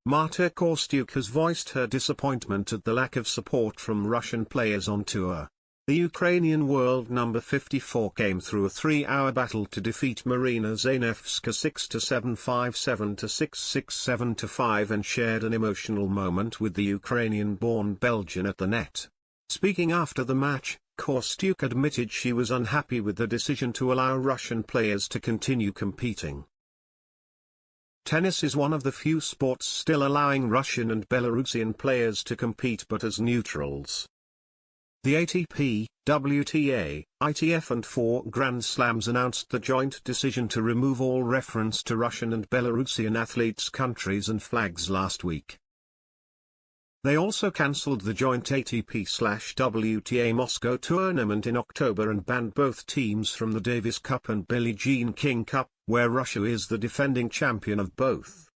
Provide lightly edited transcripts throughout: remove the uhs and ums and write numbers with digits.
Marta Kostyuk has voiced her disappointment at the lack of support from Russian players on tour. The Ukrainian world number 54 came through a 3-hour battle to defeat Marina Zanevska 6-7, 5-7, 6-6, 7-5 and shared an emotional moment with the Ukrainian-born Belgian at the net. Speaking after the match, Kostyuk admitted she was unhappy with the decision to allow Russian players to continue competing. Tennis is one of the few sports still allowing Russian and Belarusian players to compete but as neutrals. The ATP, WTA, ITF and 4 Grand Slams announced the joint decision to remove all reference to Russian and Belarusian athletes' countries and flags last week. They also cancelled the joint ATP/WTA Moscow tournament in October and banned both teams from the Davis Cup and Billie Jean King Cup, where Russia is the defending champion of both.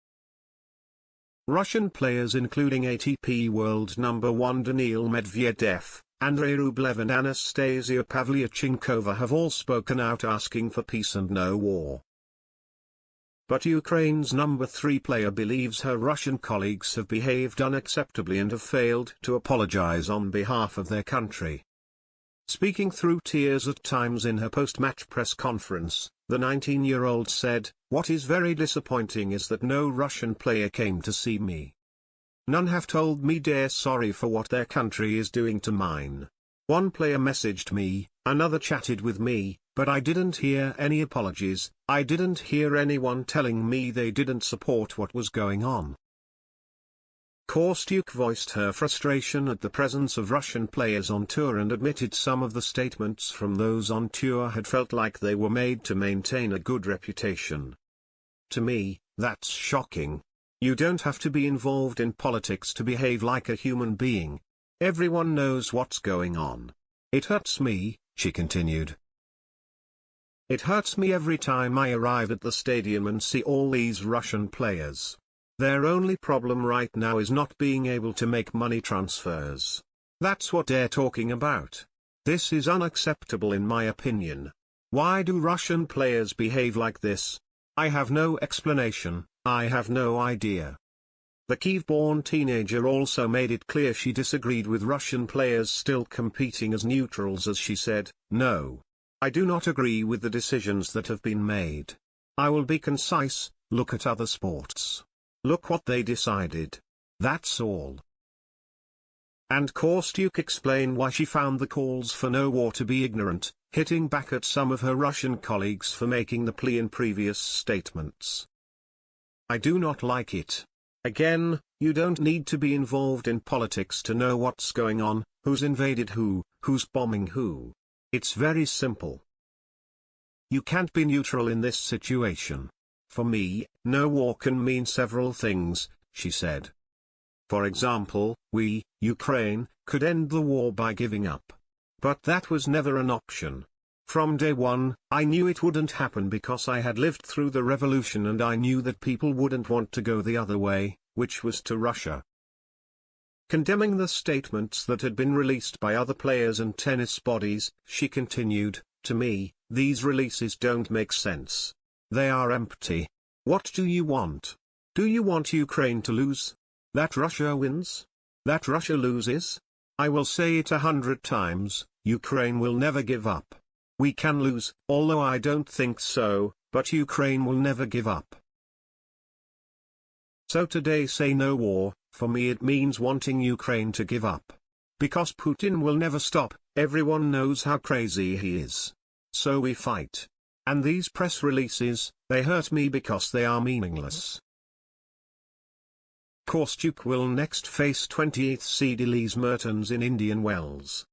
Russian players including ATP world number 1 Daniil Medvedev, Andrei Rublev and Anastasia Pavlyuchenkova have all spoken out asking for peace and no war. But Ukraine's number 3 player believes her Russian colleagues have behaved unacceptably and have failed to apologize on behalf of their country. Speaking through tears at times in her post-match press conference, the 19-year-old said, "What is very disappointing is that no Russian player came to see me. None have told me they're sorry for what their country is doing to mine. One player messaged me, another chatted with me, but I didn't hear any apologies. I didn't hear anyone telling me they didn't support what was going on." Kostyuk voiced her frustration at the presence of Russian players on tour and admitted some of the statements from those on tour had felt like they were made to maintain a good reputation. "To me, that's shocking. You don't have to be involved in politics to behave like a human being. Everyone knows what's going on. It hurts me," she continued. "It hurts me every time I arrive at the stadium and see all these Russian players. Their only problem right now is not being able to make money transfers. That's what they're talking about. This is unacceptable in my opinion. Why do Russian players behave like this? I have no explanation, I have no idea." The Kyiv-born teenager also made it clear she disagreed with Russian players still competing as neutrals as she said, "No. I do not agree with the decisions that have been made. I will be concise, look at other sports. Look what they decided. That's all." And Kostyuk explained why she found the calls for no war to be ignorant, hitting back at some of her Russian colleagues for making the plea in previous statements. "I do not like it. Again, you don't need to be involved in politics to know what's going on, who's invaded who, who's bombing who. It's very simple. You can't be neutral in this situation. For me, no war can mean several things," she said. "For example, we, Ukraine, could end the war by giving up. But that was never an option. From day one, I knew it wouldn't happen because I had lived through the revolution and I knew that people wouldn't want to go the other way, which was to Russia." Condemning the statements that had been released by other players and tennis bodies, she continued, "To me, these releases don't make sense. They are empty. What do you want? Do you want Ukraine to lose? That Russia wins? That Russia loses? I will say it 100 times, Ukraine will never give up. We can lose, although I don't think so, but Ukraine will never give up." So today say no war, for me it means wanting Ukraine to give up. Because Putin will never stop, everyone knows how crazy he is. So we fight. And these press releases, they hurt me because they are meaningless. Kostyuk will next face 28th seed Elise Mertens in Indian Wells.